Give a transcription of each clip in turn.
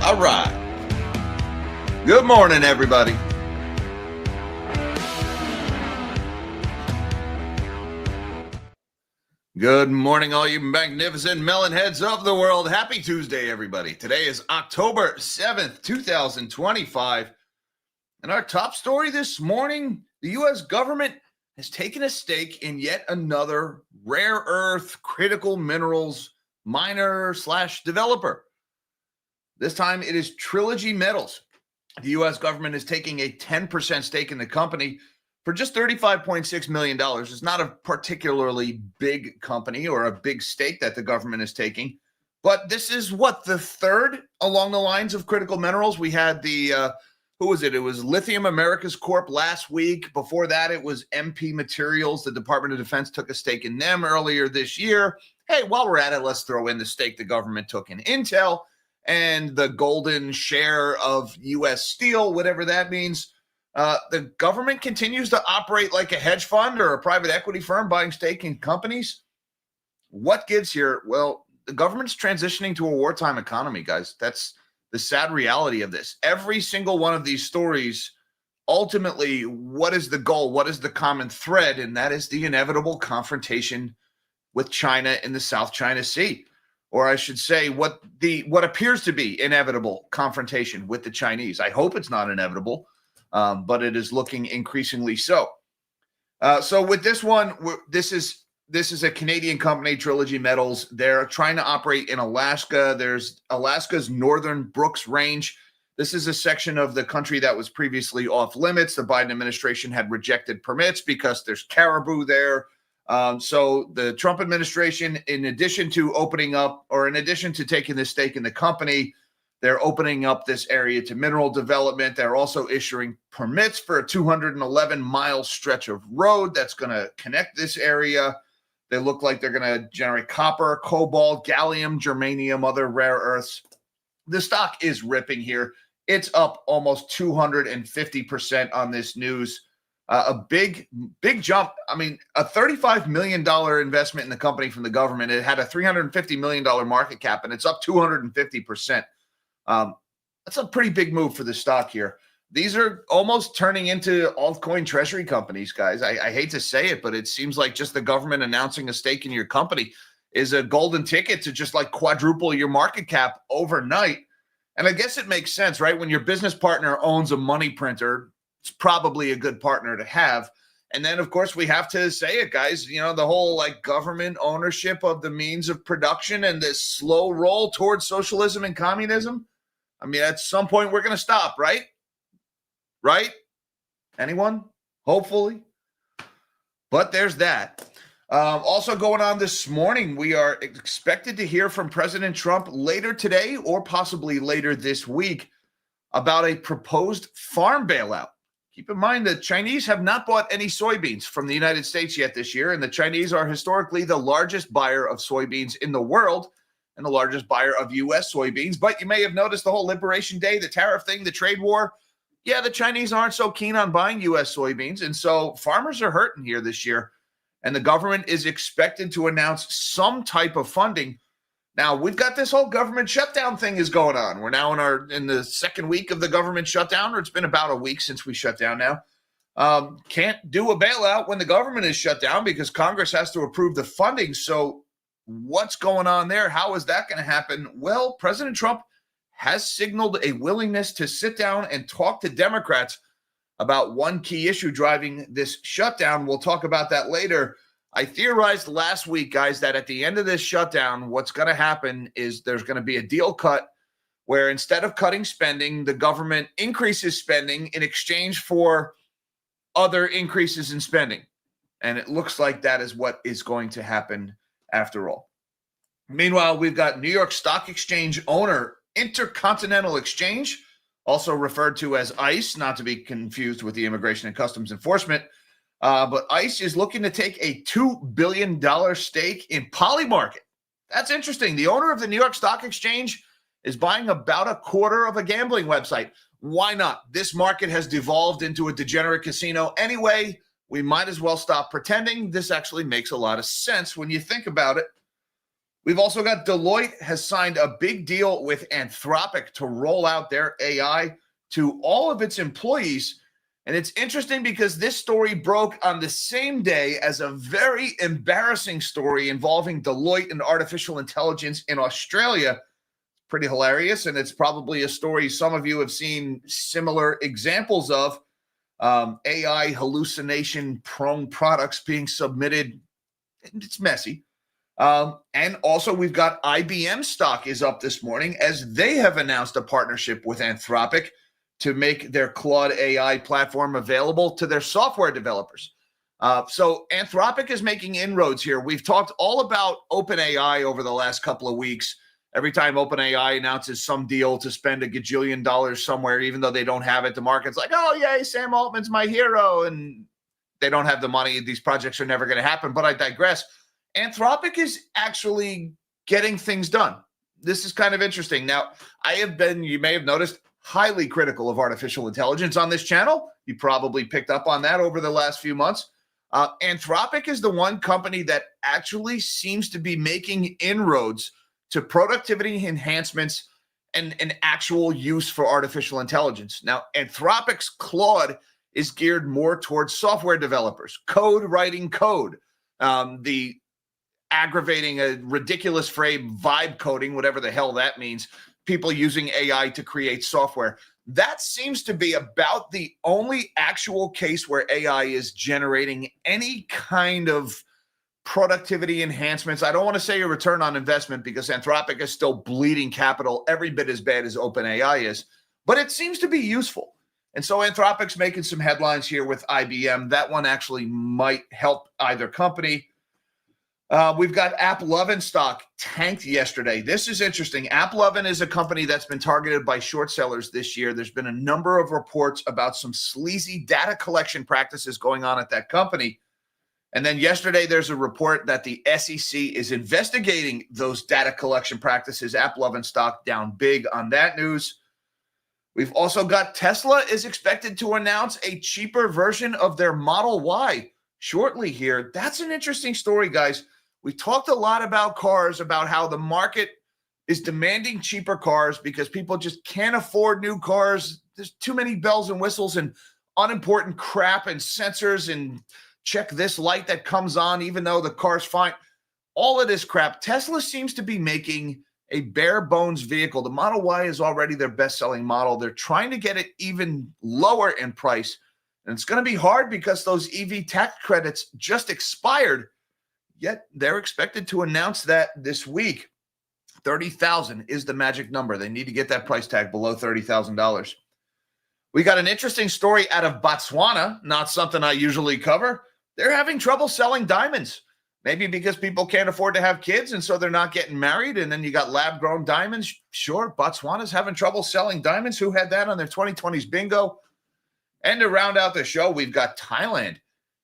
All right. Good morning, everybody. Good morning, all you magnificent melon heads of the world. Happy Tuesday, everybody. Today is October 7th, 2025. And our top story this morning, the U.S. government has taken a stake in yet another rare earth critical minerals miner / developer. This time it is Trilogy Metals. The U.S. government is taking a 10% stake in the company for just $35.6 million. It's not a particularly big company or a big stake that the government is taking, but this is the third along the lines of critical minerals. We had the, who was it? It was Lithium Americas Corp last week. Before that, it was MP Materials. The Department of Defense took a stake in them earlier this year. Hey, while we're at it, let's throw in the stake the government took in Intel and the golden share of U.S. Steel, whatever that means. The government continues to operate like a hedge fund or a private equity firm buying stake in companies. What gives here? Well, the government's transitioning to a wartime economy, guys. That's the sad reality of this. Every single one of these stories, ultimately, what is the goal? What is the common thread? And that is the inevitable confrontation with China in the South China Sea. Or I should say, what appears to be inevitable confrontation with the Chinese. I hope it's not inevitable, but it is looking increasingly so. So with this one, this is a Canadian company, Trilogy Metals. They're trying to operate in Alaska. There's Alaska's Northern Brooks Range. This is a section of the country that was previously off limits. The Biden administration had rejected permits because there's caribou there. So the Trump administration, in addition to taking this stake in the company, they're opening up this area to mineral development. They're also issuing permits for a 211-mile stretch of road that's going to connect this area. They look like they're going to generate copper, cobalt, gallium, germanium, other rare earths. The stock is ripping here. It's up almost 250% on this news. A big jump. I mean, a $35 million investment in the company from the government. It had a $350 million market cap, and it's up 250%. That's a pretty big move for the stock here. These are almost turning into altcoin treasury companies, guys. I hate to say it, but it seems like just the government announcing a stake in your company is a golden ticket to just like quadruple your market cap overnight. And I guess it makes sense, right? When your business partner owns a money printer, it's probably a good partner to have. And then, of course, we have to say it, guys, you know, the whole like government ownership of the means of production and this slow roll towards socialism and communism. I mean, at some point we're going to stop, right? Right? Anyone? Hopefully. But there's that. Also going on this morning, we are expected to hear from President Trump later today or possibly later this week about a proposed farm bailout. Keep in mind that Chinese have not bought any soybeans from the United States yet this year, and the Chinese are historically the largest buyer of soybeans in the world and the largest buyer of U.S. soybeans. But you may have noticed the whole Liberation Day, the tariff thing, the trade war. Yeah, the Chinese aren't so keen on buying U.S. soybeans, and so farmers are hurting here this year, and the government is expected to announce some type of funding. Now, we've got this whole government shutdown thing is going on. We're now in the second week of the government shutdown, or it's been about a week since we shut down now. Can't do a bailout when the government is shut down because Congress has to approve the funding. So what's going on there? How is that going to happen? Well, President Trump has signaled a willingness to sit down and talk to Democrats about one key issue driving this shutdown. We'll talk about that later. I theorized last week, guys, that at the end of this shutdown, what's going to happen is there's going to be a deal cut where instead of cutting spending, the government increases spending in exchange for other increases in spending. And it looks like that is what is going to happen after all. Meanwhile, we've got New York Stock Exchange owner Intercontinental Exchange, also referred to as ICE, not to be confused with the Immigration and Customs Enforcement. But ICE is looking to take a $2 billion stake in Polymarket. That's interesting. The owner of the New York Stock Exchange is buying about a quarter of a gambling website. Why not? This market has devolved into a degenerate casino anyway. We might as well stop pretending. This actually makes a lot of sense when you think about it. We've also got Deloitte has signed a big deal with Anthropic to roll out their AI to all of its employees. And it's interesting because this story broke on the same day as a very embarrassing story involving Deloitte and artificial intelligence in Australia. Pretty hilarious, and it's probably a story some of you have seen similar examples of. AI hallucination-prone products being submitted. It's messy. And also, we've got IBM stock is up this morning as they have announced a partnership with Anthropic to make their Claude AI platform available to their software developers. So Anthropic is making inroads here. We've talked all about OpenAI over the last couple of weeks. Every time OpenAI announces some deal to spend $1 gajillion somewhere, even though they don't have it, the market's like, oh, yay, Sam Altman's my hero. And they don't have the money. These projects are never going to happen. But I digress. Anthropic is actually getting things done. This is kind of interesting. Now, I have been, you may have noticed, highly critical of artificial intelligence on this channel. You probably picked up on that over the last few months. Anthropic is the one company that actually seems to be making inroads to productivity enhancements and an actual use for artificial intelligence. Now, Anthropic's Claude is geared more towards software developers, writing code, the aggravating a ridiculous phrase, vibe coding, whatever the hell that means, people using AI to create software. That seems to be about the only actual case where AI is generating any kind of productivity enhancements. I don't want to say a return on investment because Anthropic is still bleeding capital every bit as bad as OpenAI is, but it seems to be useful. And so Anthropic's making some headlines here with IBM. That one actually might help either company. We've got AppLovin stock tanked yesterday. This is interesting. AppLovin is a company that's been targeted by short sellers this year. There's been a number of reports about some sleazy data collection practices going on at that company. And then yesterday, there's a report that the SEC is investigating those data collection practices. AppLovin stock down big on that news. We've also got Tesla is expected to announce a cheaper version of their Model Y shortly here. That's an interesting story, guys. We talked a lot about cars, about how the market is demanding cheaper cars because people just can't afford new cars. There's too many bells and whistles and unimportant crap and sensors and check this light that comes on even though the car's fine. All of this crap. Tesla seems to be making a bare bones vehicle. The Model Y is already their best-selling model. They're trying to get it even lower in price. And it's going to be hard because those EV tax credits just expired. Yet they're expected to announce that this week. 30,000 is the magic number. They need to get that price tag below $30,000. We got an interesting story out of Botswana, not something I usually cover. They're having trouble selling diamonds. Maybe because people can't afford to have kids and so they're not getting married. And then you got lab-grown diamonds. Sure, Botswana's having trouble selling diamonds. Who had that on their 2020s bingo? And to round out the show, we've got Thailand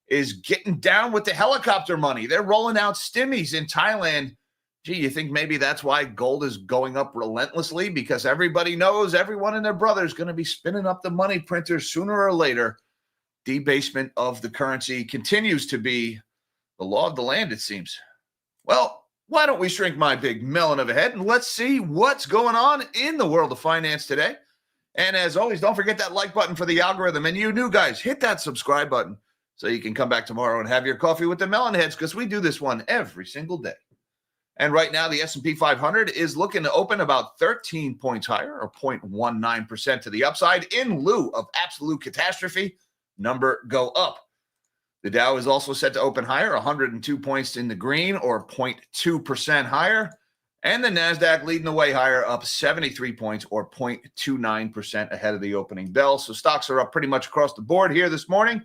is getting down with the helicopter money. They're rolling out stimmies in Thailand. Gee, you think maybe that's why gold is going up relentlessly? Because everybody knows everyone and their brother is going to be spinning up the money printers sooner or later. Debasement of the currency continues to be the law of the land, it seems. Well, why don't we shrink my big melon of a head and let's see what's going on in the world of finance today. And as always, don't forget that like button for the algorithm. And you new guys, hit that subscribe button so you can come back tomorrow and have your coffee with the melon heads because we do this one every single day. And right now, the S&P 500 is looking to open about 13 points higher or 0.19% to the upside in lieu of absolute catastrophe. Number go up. The Dow is also set to open higher, 102 points in the green or 0.2% higher. And the NASDAQ leading the way higher, up 73 points or 0.29% ahead of the opening bell. So stocks are up pretty much across the board here this morning.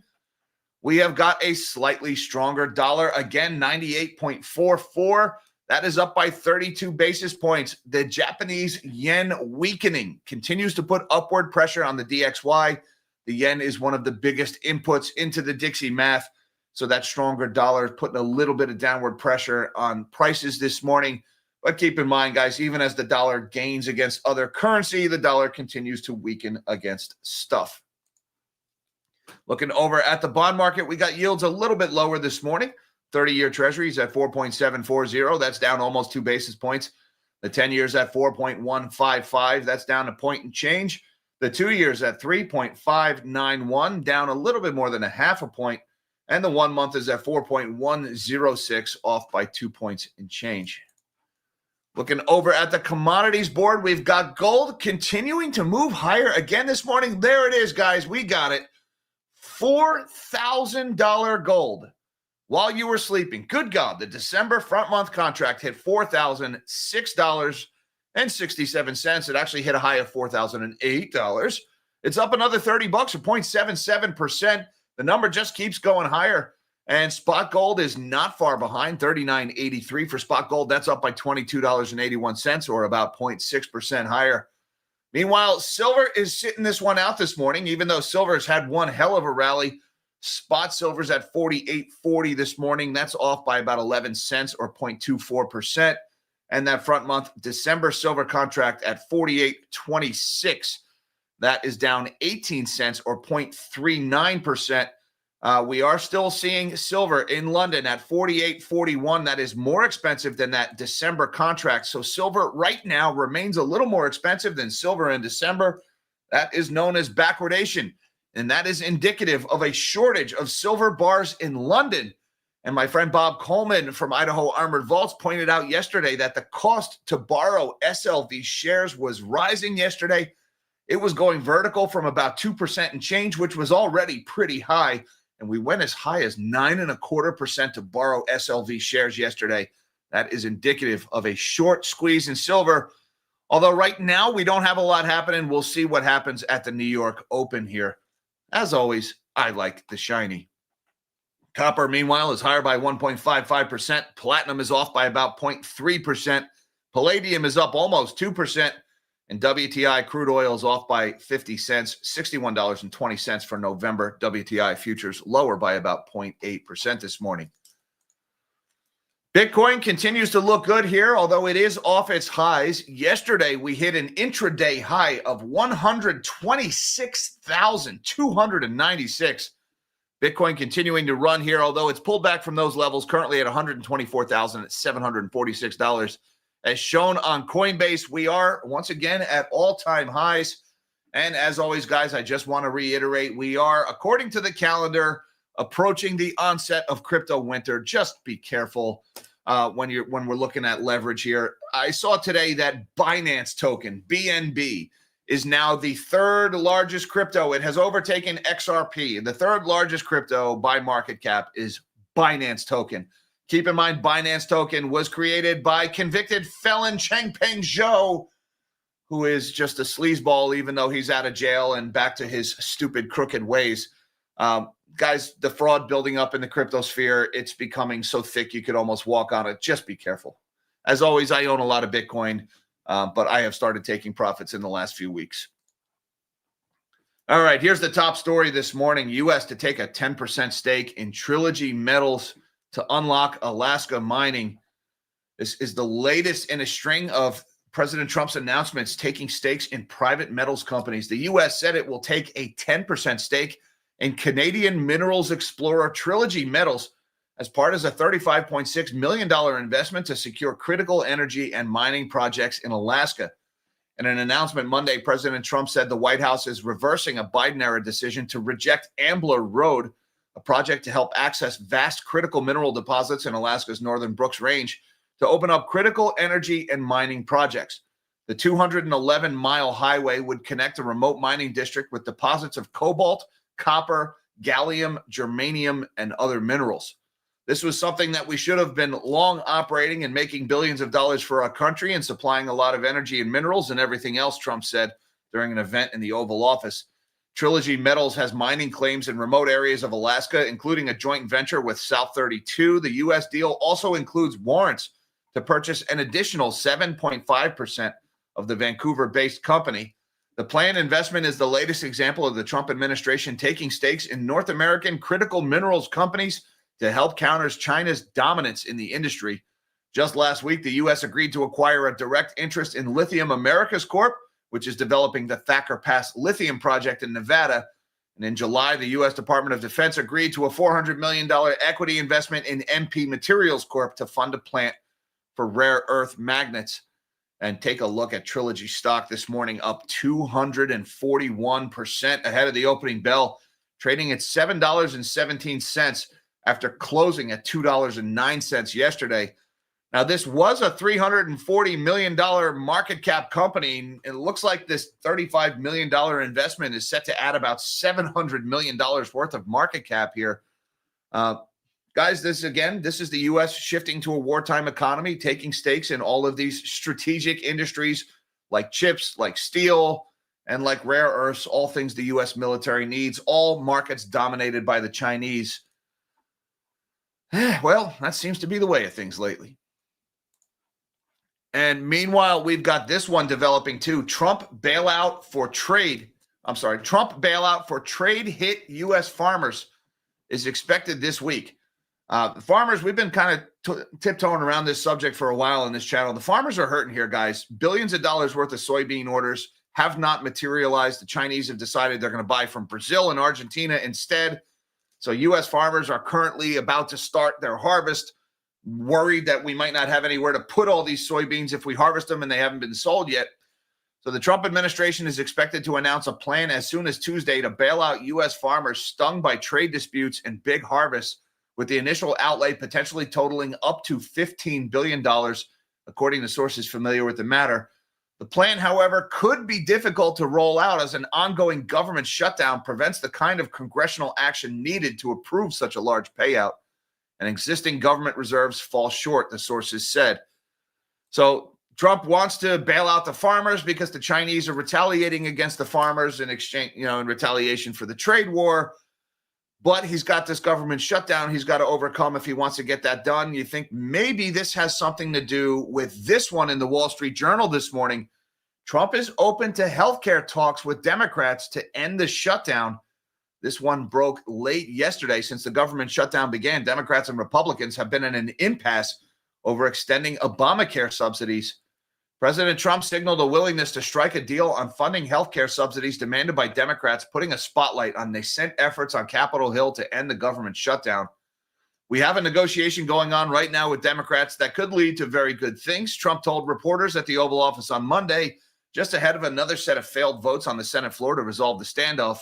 We have got a slightly stronger dollar, again, 98.44. That is up by 32 basis points. The Japanese yen weakening continues to put upward pressure on the DXY. The yen is one of the biggest inputs into the Dixie math. So that stronger dollar is putting a little bit of downward pressure on prices this morning. But keep in mind, guys, even as the dollar gains against other currency, the dollar continues to weaken against stuff. Looking over at the bond market, we got yields a little bit lower this morning. 30-year Treasuries at 4.740. That's down almost 2 basis points. The 10 years at 4.155. That's down a point and change. The 2 years at 3.591, down a little bit more than a half a point. And the 1 month is at 4.106, off by 2 points and change. Looking over at the commodities board, we've got gold continuing to move higher again this morning. There it is, guys. We got it. $4,000 gold while you were sleeping. Good God, the December front month contract hit $4,006.67. It actually hit a high of $4,008. It's up another $30 or 0.77%. The number just keeps going higher. And spot gold is not far behind, $39.83 for spot gold. That's up by $22.81, or about 0.6% higher. Meanwhile, silver is sitting this one out this morning, even though silver's had one hell of a rally. Spot silver's at $48.40 this morning. That's off by about 11 cents or 0.24%. And that front month December silver contract at $48.26. That is down 18 cents or 0.39%. We are still seeing silver in London at $48.41. That is more expensive than that December contract. So silver right now remains a little more expensive than silver in December. That is known as backwardation, and that is indicative of a shortage of silver bars in London. And my friend Bob Coleman from Idaho Armored Vaults pointed out yesterday that the cost to borrow SLV shares was rising yesterday. It was going vertical from about 2% and change, which was already pretty high. And we went as high as 9.25% to borrow SLV shares yesterday. That is indicative of a short squeeze in silver. Although right now we don't have a lot happening. We'll see what happens at the New York Open here. As always, I like the shiny. Copper, meanwhile, is higher by 1.55%. Platinum is off by about 0.3%. Palladium is up almost 2%. And WTI crude oil is off by 50 cents, $61.20 for November. WTI futures lower by about 0.8% this morning. Bitcoin continues to look good here, although it is off its highs. Yesterday, we hit an intraday high of 126,296. Bitcoin continuing to run here, although it's pulled back from those levels, currently at $124,746. As shown on Coinbase, we are once again at all-time highs. And as always, guys, I just want to reiterate, we are, according to the calendar, approaching the onset of crypto winter. Just be careful when we're looking at leverage here. I saw today that Binance token, BNB, is now the third largest crypto. It has overtaken XRP. The third largest crypto by market cap is Binance token. Keep in mind, Binance token was created by convicted felon Changpeng Zhou, who is just a sleazeball, even though he's out of jail and back to his stupid, crooked ways. Guys, the fraud building up in the crypto sphere, it's becoming so thick you could almost walk on it. Just be careful. As always, I own a lot of Bitcoin, but I have started taking profits in the last few weeks. All right, here's the top story this morning. U.S. to take a 10% stake in Trilogy Metals to unlock Alaska mining. This is the latest in a string of President Trump's announcements taking stakes in private metals companies. The U.S. said it will take a 10% stake in Canadian minerals explorer Trilogy Metals as part of a $35.6 million investment to secure critical energy and mining projects in Alaska. In an announcement Monday, President Trump said the White House is reversing a Biden-era decision to reject Ambler Road, a project to help access vast critical mineral deposits in Alaska's northern Brooks Range, to open up critical energy and mining projects. The 211-mile highway would connect a remote mining district with deposits of cobalt, copper, gallium, germanium, and other minerals. This was something that we should have been long operating and making billions of dollars for our country and supplying a lot of energy and minerals and everything else, Trump said during an event in the Oval Office. Trilogy Metals has mining claims in remote areas of Alaska, including a joint venture with South 32. The U.S. deal also includes warrants to purchase an additional 7.5% of the Vancouver-based company. The planned investment is the latest example of the Trump administration taking stakes in North American critical minerals companies to help counter China's dominance in the industry. Just last week, the U.S. agreed to acquire a direct interest in Lithium Americas Corp., which is developing the Thacker Pass lithium project in Nevada. And in July, the U.S. Department of Defense agreed to a $400 million equity investment in MP Materials Corp to fund a plant for rare earth magnets. And take a look at Trilogy stock this morning, up 241% ahead of the opening bell, trading at $7.17 after closing at $2.09 yesterday. Now, this was a $340 million market cap company. It looks like this $35 million investment is set to add about $700 million worth of market cap here. Guys, this is the U.S. shifting to a wartime economy, taking stakes in all of these strategic industries like chips, like steel, and like rare earths, all things the U.S. military needs, all markets dominated by the Chinese. Well, that seems to be the way of things lately. And meanwhile, we've got this one developing too. Trump bailout for trade hit U.S. farmers is expected this week. The farmers, we've been kind of tiptoeing around this subject for a while on this channel. The farmers are hurting here, guys. Billions of dollars worth of soybean orders have not materialized. The Chinese have decided they're going to buy from Brazil and Argentina instead. So U.S. farmers are currently about to start their harvest, worried that we might not have anywhere to put all these soybeans if we harvest them and they haven't been sold yet. So the Trump administration is expected to announce a plan as soon as Tuesday to bail out U.S. farmers stung by trade disputes and big harvests, with the initial outlay potentially totaling up to $15 billion, according to sources familiar with the matter. The plan, however, could be difficult to roll out as an ongoing government shutdown prevents the kind of congressional action needed to approve such a large payout, and existing government reserves fall short, the sources said. So Trump wants to bail out the farmers because the Chinese are retaliating against the farmers in exchange, in retaliation for the trade war. But he's got this government shutdown he's got to overcome if he wants to get that done. You think maybe this has something to do with this one in the Wall Street Journal this morning. Trump is open to healthcare talks with Democrats to end the shutdown. This one broke late yesterday. Since the government shutdown began, Democrats and Republicans have been in an impasse over extending Obamacare subsidies. President Trump signaled a willingness to strike a deal on funding healthcare subsidies demanded by Democrats, putting a spotlight on nascent efforts on Capitol Hill to end the government shutdown. We have a negotiation going on right now with Democrats that could lead to very good things, Trump told reporters at the Oval Office on Monday, just ahead of another set of failed votes on the Senate floor to resolve the standoff.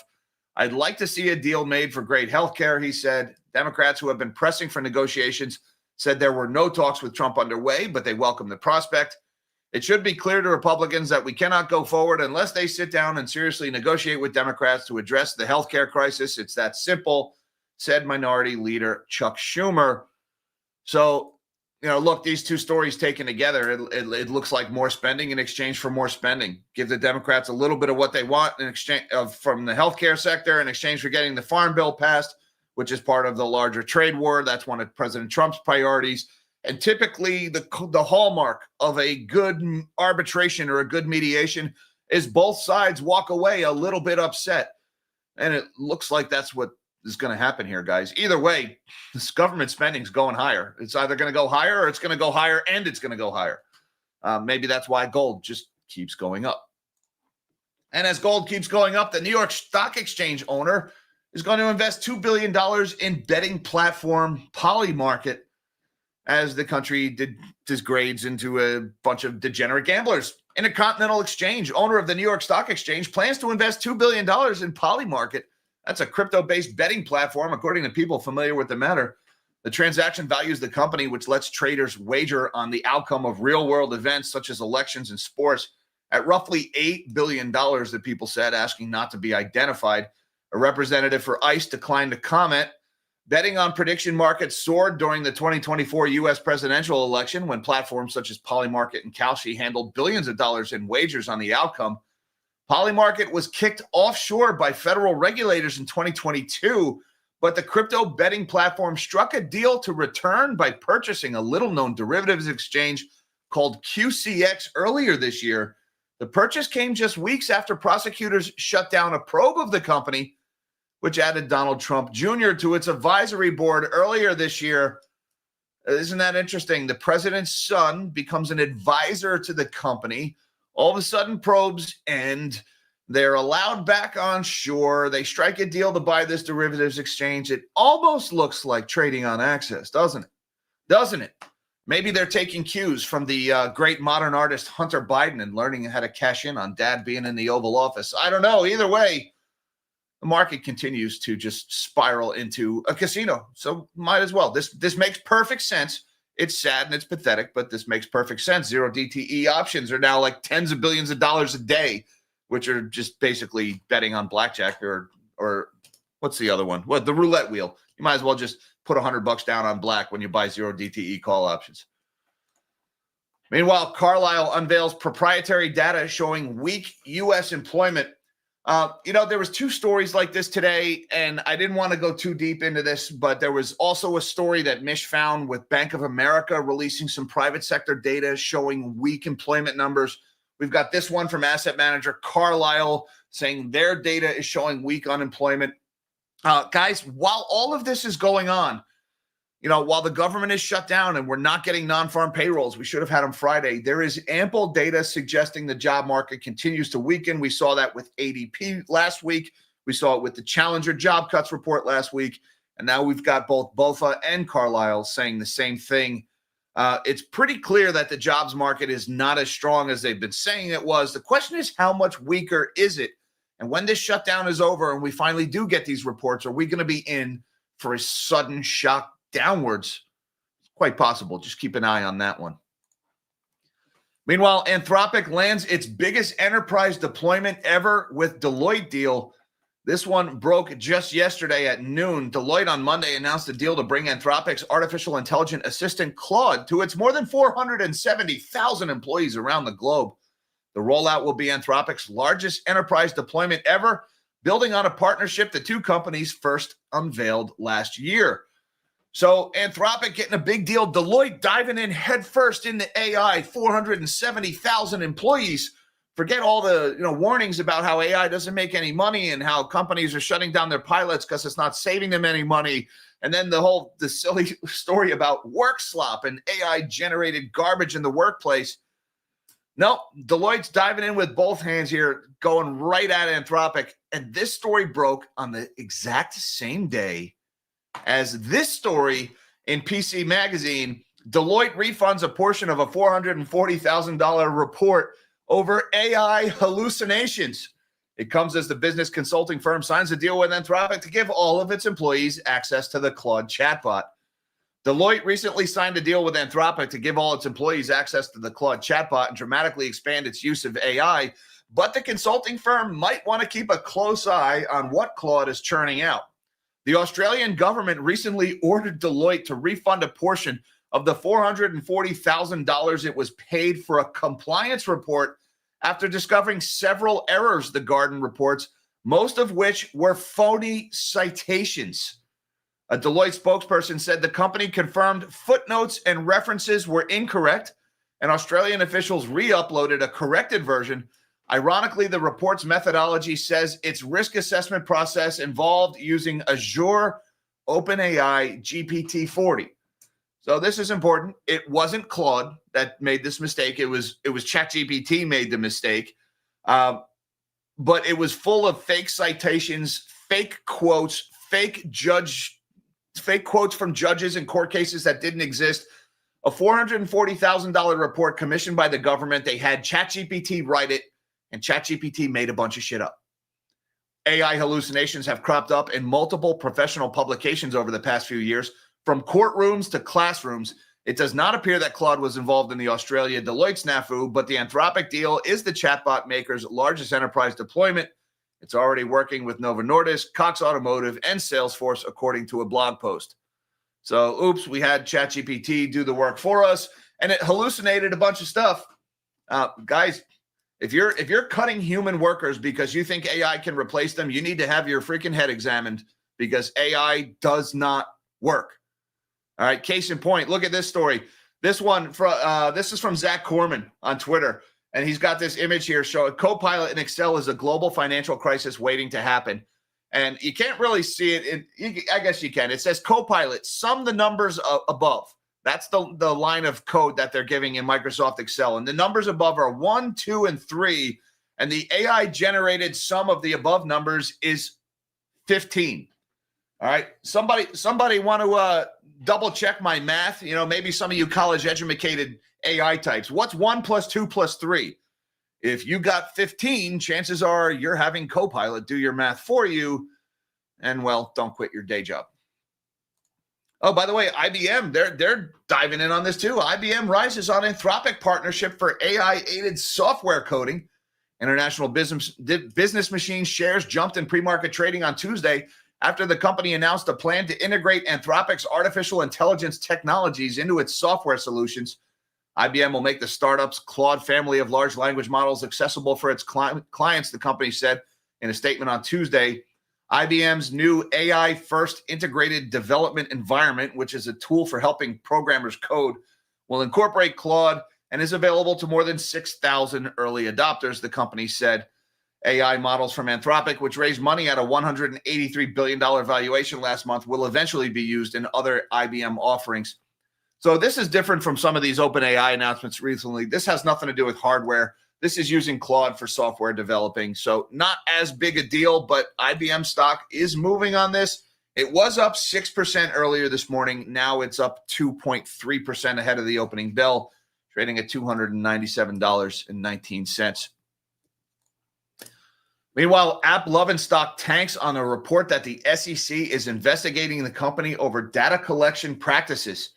I'd like to see a deal made for great healthcare, he said. Democrats who have been pressing for negotiations said there were no talks with Trump underway, but they welcome the prospect. It should be clear to Republicans that we cannot go forward unless they sit down and seriously negotiate with Democrats to address the healthcare crisis. It's that simple, said Minority Leader Chuck Schumer. So, look, these two stories taken together, it looks like more spending in exchange for more spending. Give the Democrats a little bit of what they want in exchange from the healthcare sector in exchange for getting the Farm Bill passed, which is part of the larger trade war. That's one of President Trump's priorities. And typically the hallmark of a good arbitration or a good mediation is both sides walk away a little bit upset. And it looks like that's what is going to happen here, guys. Either way, this government spending is going higher. It's either going to go higher or it's going to go higher and it's going to go higher. Maybe that's why gold just keeps going up. And as gold keeps going up, the New York Stock Exchange owner is going to invest $2 billion in betting platform Polymarket, as the country degrades into a bunch of degenerate gamblers. Intercontinental Exchange, owner of the New York Stock Exchange, plans to invest $2 billion in Polymarket. That's a crypto-based betting platform, according to people familiar with the matter. The transaction values the company, which lets traders wager on the outcome of real-world events such as elections and sports, at roughly $8 billion, the people said, asking not to be identified. A representative for ICE declined to comment. Betting on prediction markets soared during the 2024 U.S. presidential election when platforms such as Polymarket and Kalshi handled billions of dollars in wagers on the outcome. Polymarket was kicked offshore by federal regulators in 2022, but the crypto betting platform struck a deal to return by purchasing a little-known derivatives exchange called QCX earlier this year. The purchase came just weeks after prosecutors shut down a probe of the company, which added Donald Trump Jr. to its advisory board earlier this year. Isn't that interesting? The president's son becomes an advisor to the company. All of a sudden, probes end. They're allowed back on shore. They strike a deal to buy this derivatives exchange. It almost looks like trading on Access, doesn't it? Doesn't it? Maybe they're taking cues from the great modern artist Hunter Biden and learning how to cash in on dad being in the Oval Office. I don't know. Either way, the market continues to just spiral into a casino. So might as well. This makes perfect sense. It's sad and it's pathetic, but this makes perfect sense. Zero DTE options are now like tens of billions of dollars a day, which are just basically betting on blackjack or what's the other one? What, the roulette wheel. You might as well just put $100 down on black when you buy zero DTE call options. Meanwhile, Carlyle unveils proprietary data showing weak U.S. employment. There was two stories like this today, and I didn't want to go too deep into this, but there was also a story that Mish found with Bank of America releasing some private sector data showing weak employment numbers. We've got this one from asset manager Carlyle saying their data is showing weak unemployment. Guys, while all of this is going on, while the government is shut down and we're not getting non-farm payrolls, we should have had them Friday. There is ample data suggesting the job market continues to weaken. We saw that with ADP last week. We saw it with the Challenger job cuts report last week. And now we've got both BOFA and Carlyle saying the same thing. It's pretty clear that the jobs market is not as strong as they've been saying it was. The question is, how much weaker is it? And when this shutdown is over and we finally do get these reports, are we going to be in for a sudden shock downwards? It's quite possible. Just keep an eye on that one. Meanwhile, Anthropic lands its biggest enterprise deployment ever with Deloitte deal. This one broke just yesterday at noon. Deloitte on Monday announced a deal to bring Anthropic's artificial intelligence assistant Claude to its more than 470,000 employees around the globe. The rollout will be Anthropic's largest enterprise deployment ever, building on a partnership the two companies first unveiled last year. So Anthropic getting a big deal. Deloitte diving in headfirst into AI, 470,000 employees. Forget all the warnings about how AI doesn't make any money and how companies are shutting down their pilots because it's not saving them any money. And then the silly story about work slop and AI-generated garbage in the workplace. No, Deloitte's diving in with both hands here, going right at Anthropic. And this story broke on the exact same day as this story in PC Magazine. Deloitte refunds a portion of a $440,000 report over AI hallucinations. It comes as the business consulting firm signs a deal with Anthropic to give all of its employees access to the Claude chatbot. Deloitte recently signed a deal with Anthropic to give all its employees access to the Claude chatbot and dramatically expand its use of AI, but the consulting firm might want to keep a close eye on what Claude is churning out. The Australian government recently ordered Deloitte to refund a portion of the $440,000 it was paid for a compliance report after discovering several errors, the Guardian reports, most of which were phony citations. A Deloitte spokesperson said the company confirmed footnotes and references were incorrect, and Australian officials re-uploaded a corrected version. Ironically, the report's methodology says its risk assessment process involved using Azure OpenAI GPT-40. So this is important. It wasn't Claude that made this mistake. It was ChatGPT made the mistake. But it was full of fake citations, fake quotes, fake quotes from judges in court cases that didn't exist. A $440,000 report commissioned by the government. They had ChatGPT write it, and ChatGPT made a bunch of shit up. AI hallucinations have cropped up in multiple professional publications over the past few years, from courtrooms to classrooms. It does not appear that Claude was involved in the Australia Deloitte snafu, but the Anthropic deal is the chatbot maker's largest enterprise deployment. It's already working with Novo Nordisk, Cox Automotive, and Salesforce, according to a blog post. So, oops, we had ChatGPT do the work for us, and it hallucinated a bunch of stuff. Guys, if you're cutting human workers because you think AI can replace them, you need to have your freaking head examined, because AI does not work. All right, case in point, look at this story. This is from Zach Corman on Twitter, and he's got this image here showing Copilot in Excel is a global financial crisis waiting to happen. And you can't really see it. I guess you can. It says Copilot, sum the numbers above. That's the line of code that they're giving in Microsoft Excel. And the numbers above are 1, 2, and 3. And the AI generated sum of the above numbers is 15. All right. Somebody want to double check my math? Maybe some of you college educated AI types. What's 1 + 2 + 3? If you got 15, chances are you're having Copilot do your math for you. And well, don't quit your day job. Oh, by the way, IBM, they're diving in on this too. IBM rises on Anthropic partnership for AI-aided software coding. International Business Machine shares jumped in pre-market trading on Tuesday after the company announced a plan to integrate Anthropic's artificial intelligence technologies into its software solutions. IBM will make the startup's Claude family of large language models accessible for its clients, the company said in a statement on Tuesday. IBM's new AI-first integrated development environment, which is a tool for helping programmers code, will incorporate Claude and is available to more than 6,000 early adopters, the company said. AI models from Anthropic, which raised money at a $183 billion valuation last month, will eventually be used in other IBM offerings. So this is different from some of these OpenAI announcements recently. This has nothing to do with hardware. This is using Claude for software developing. So not as big a deal, but IBM stock is moving on this. It was up 6% earlier this morning. Now it's up 2.3% ahead of the opening bell, trading at $297.19. Meanwhile, AppLovin stock tanks on a report that the SEC is investigating the company over data collection practices.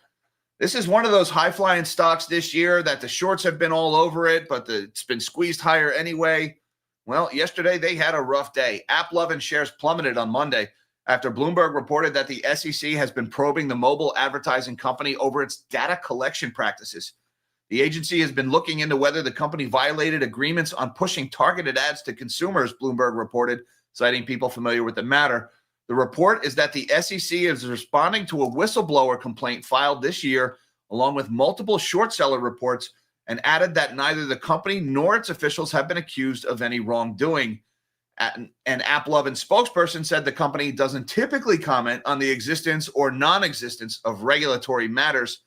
This is one of those high-flying stocks this year that the shorts have been all over it, but it's been squeezed higher anyway. Well, yesterday they had a rough day. AppLovin shares plummeted on Monday after Bloomberg reported that the SEC has been probing the mobile advertising company over its data collection practices. The agency has been looking into whether the company violated agreements on pushing targeted ads to consumers, Bloomberg reported, citing people familiar with the matter. The report is that the SEC is responding to a whistleblower complaint filed this year, along with multiple short seller reports, and added that neither the company nor its officials have been accused of any wrongdoing. An AppLovin spokesperson said the company doesn't typically comment on the existence or non-existence of regulatory matters,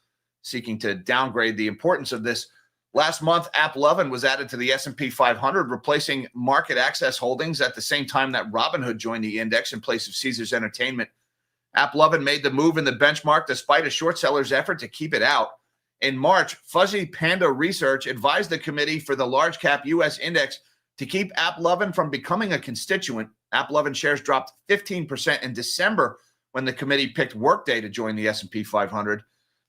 seeking to downgrade the importance of this. Last month, AppLovin was added to the S&P 500, replacing Market Access Holdings at the same time that Robinhood joined the index in place of Caesars Entertainment. AppLovin made the move in the benchmark despite a short seller's effort to keep it out. In March, Fuzzy Panda Research advised the committee for the large cap U.S. index to keep AppLovin from becoming a constituent. AppLovin shares dropped 15% in December when the committee picked Workday to join the S&P 500.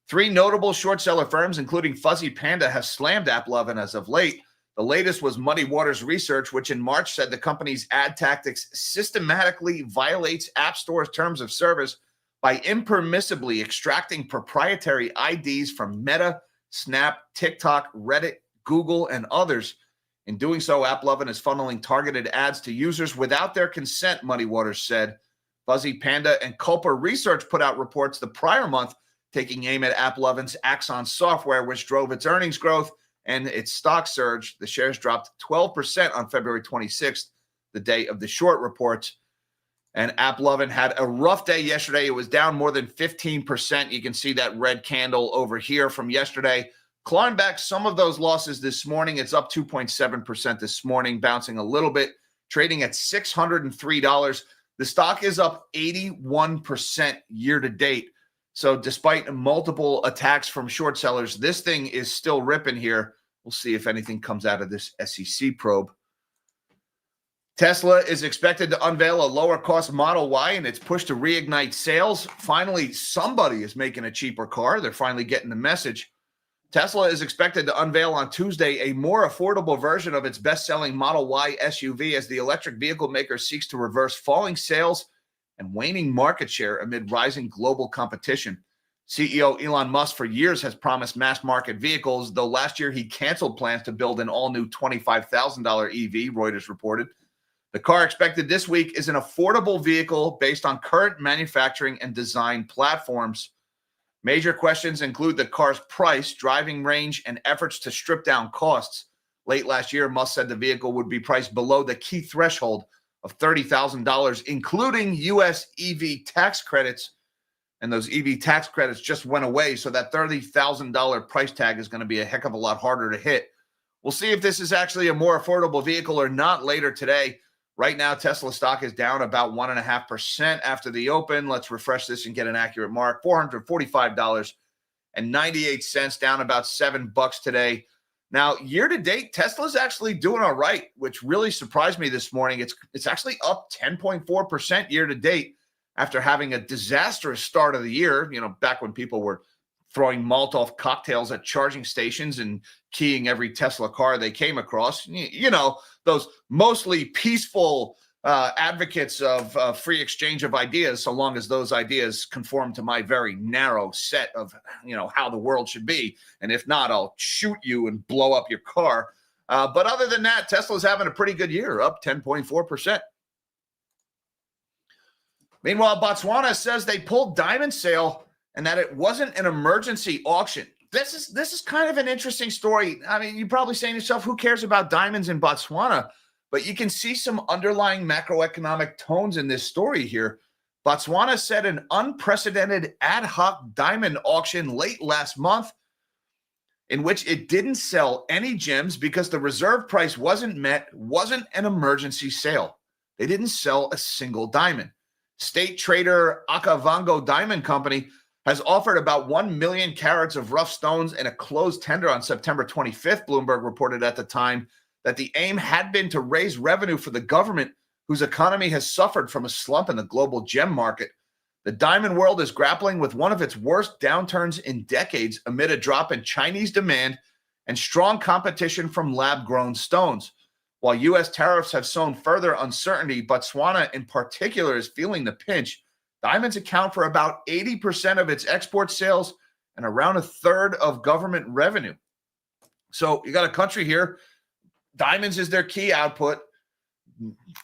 Three notable short seller firms, including Fuzzy Panda, have slammed AppLovin as of late. The latest was Muddy Waters Research, which in March said the company's ad tactics systematically violates App Store's terms of service by impermissibly extracting proprietary IDs from Meta, Snap, TikTok, Reddit, Google, and others. In doing so, AppLovin is funneling targeted ads to users without their consent, Muddy Waters said. Fuzzy Panda and Culper Research put out reports the prior month taking aim at AppLovin's Axon software, which drove its earnings growth and its stock surge. The shares dropped 12% on February 26th, the day of the short reports. And AppLovin had a rough day yesterday. It was down more than 15%. You can see that red candle over here from yesterday. Clawing back some of those losses this morning. It's up 2.7% this morning, bouncing a little bit, trading at $603. The stock is up 81% year to date. So despite multiple attacks from short sellers, this thing is still ripping here. We'll see if anything comes out of this SEC probe. Tesla is expected to unveil a lower-cost Model Y in its push to reignite sales. Finally, somebody is making a cheaper car. They're finally getting the message. Tesla is expected to unveil on Tuesday a more affordable version of its best-selling Model Y SUV as the electric vehicle maker seeks to reverse falling sales and waning market share amid rising global competition. CEO Elon Musk for years has promised mass-market vehicles, though last year he canceled plans to build an all-new $25,000 EV, Reuters reported. The car expected this week is an affordable vehicle based on current manufacturing and design platforms. Major questions include the car's price, driving range, and efforts to strip down costs. Late last year, Musk said the vehicle would be priced below the key threshold of $30,000, including U.S. EV tax credits. And those EV tax credits just went away, so that $30,000 price tag is going to be a heck of a lot harder to hit. We'll see if this is actually a more affordable vehicle or not later today. Right now, Tesla stock is down about 1.5% after the open. Let's refresh this and get an accurate mark. $445.98, down about $7 today. Now, year to date, Tesla's actually doing all right, which really surprised me this morning. It's actually up 10.4% year to date after having a disastrous start of the year, back when people were throwing Molotov cocktails at charging stations and keying every Tesla car they came across. Those mostly peaceful advocates of free exchange of ideas, so long as those ideas conform to my very narrow set of, how the world should be. And if not, I'll shoot you and blow up your car. But other than that, Tesla's having a pretty good year, up 10.4%. Meanwhile, Botswana says they pulled diamond sale and that it wasn't an emergency auction. This is kind of an interesting story. I mean, you're probably saying to yourself, who cares about diamonds in Botswana? But you can see some underlying macroeconomic tones in this story here. Botswana said an unprecedented ad hoc diamond auction late last month in which it didn't sell any gems because the reserve price wasn't met, wasn't an emergency sale. They didn't sell a single diamond. State trader Akavango Diamond Company has offered about 1 million carats of rough stones in a closed tender on September 25th, Bloomberg reported at the time that the aim had been to raise revenue for the government, whose economy has suffered from a slump in the global gem market. The diamond world is grappling with one of its worst downturns in decades amid a drop in Chinese demand and strong competition from lab-grown stones. While U.S. tariffs have sown further uncertainty, Botswana in particular is feeling the pinch. Diamonds account for about 80% of its export sales and around a third of government revenue. So you got a country here, diamonds is their key output,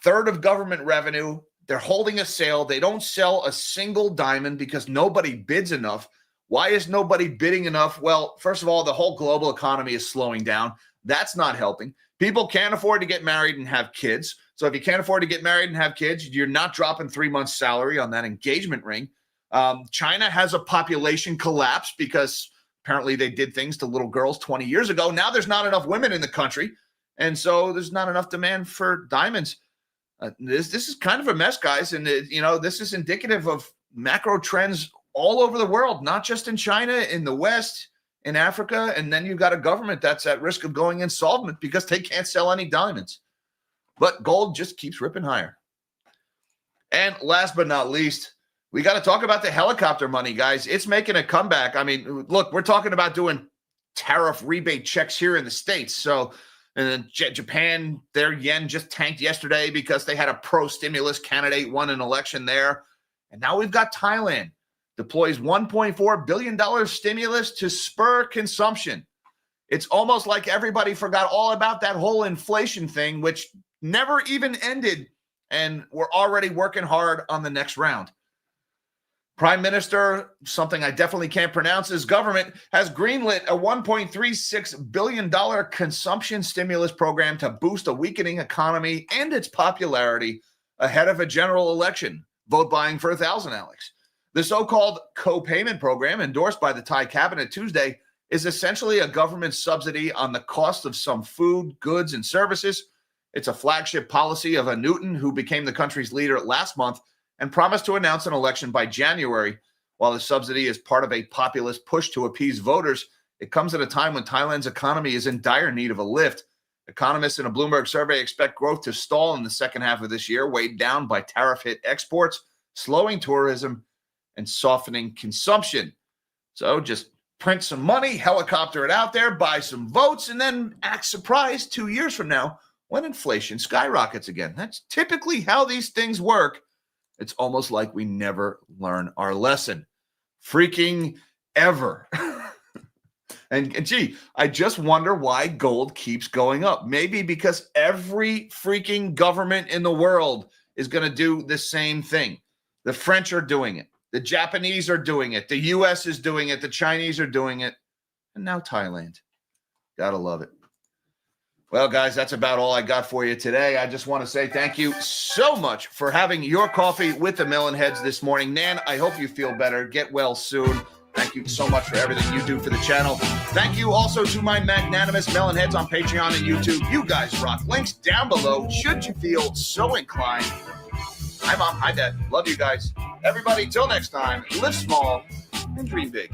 third of government revenue. They're holding a sale. They don't sell a single diamond because nobody bids enough. Why is nobody bidding enough? Well, first of all, the whole global economy is slowing down. That's not helping. People can't afford to get married and have kids. So if you can't afford to get married and have kids, you're not dropping 3 months' salary on that engagement ring. China has a population collapse because apparently they did things to little girls 20 years ago. Now there's not enough women in the country, and so there's not enough demand for diamonds. This is kind of a mess, guys, and this is indicative of macro trends all over the world, not just in China, in the West, in Africa, and then you've got a government that's at risk of going insolvent because they can't sell any diamonds. But gold just keeps ripping higher. And last but not least, we got to talk about the helicopter money, guys. It's making a comeback. I mean, look, we're talking about doing tariff rebate checks here in the States. So Japan, their yen just tanked yesterday because they had a pro-stimulus candidate won an election there. And now we've got Thailand deploys $1.4 billion stimulus to spur consumption. It's almost like everybody forgot all about that whole inflation thing, which never even ended, and we're already working hard on the next round. Prime Minister, something I definitely can't pronounce, his government has greenlit a $1.36 billion consumption stimulus program to boost a weakening economy and its popularity ahead of a general election. Vote buying for 1,000, Alex. The so-called co-payment program endorsed by the Thai cabinet Tuesday is essentially a government subsidy on the cost of some food, goods, and services. It's a flagship policy of Newton, who became the country's leader last month and promised to announce an election by January. While the subsidy is part of a populist push to appease voters, it comes at a time when Thailand's economy is in dire need of a lift. Economists in a Bloomberg survey expect growth to stall in the second half of this year, weighed down by tariff-hit exports, slowing tourism, and softening consumption. So just print some money, helicopter it out there, buy some votes, and then act surprised 2 years from now when inflation skyrockets again. That's typically how these things work. It's almost like we never learn our lesson. Freaking ever. and gee, I just wonder why gold keeps going up. Maybe because every freaking government in the world is going to do the same thing. The French are doing it. The Japanese are doing it. The US is doing it. The Chinese are doing it. And now Thailand. Gotta love it. Well, guys, that's about all I got for you today. I just want to say thank you so much for having your coffee with the Melon Heads this morning. Nan, I hope you feel better. Get well soon. Thank you so much for everything you do for the channel. Thank you also to my magnanimous melon heads on Patreon and YouTube. You guys rock. Links down below should you feel so inclined. Hi, Mom. Hi, Dad. Love you guys. Everybody, till next time, live small and dream big.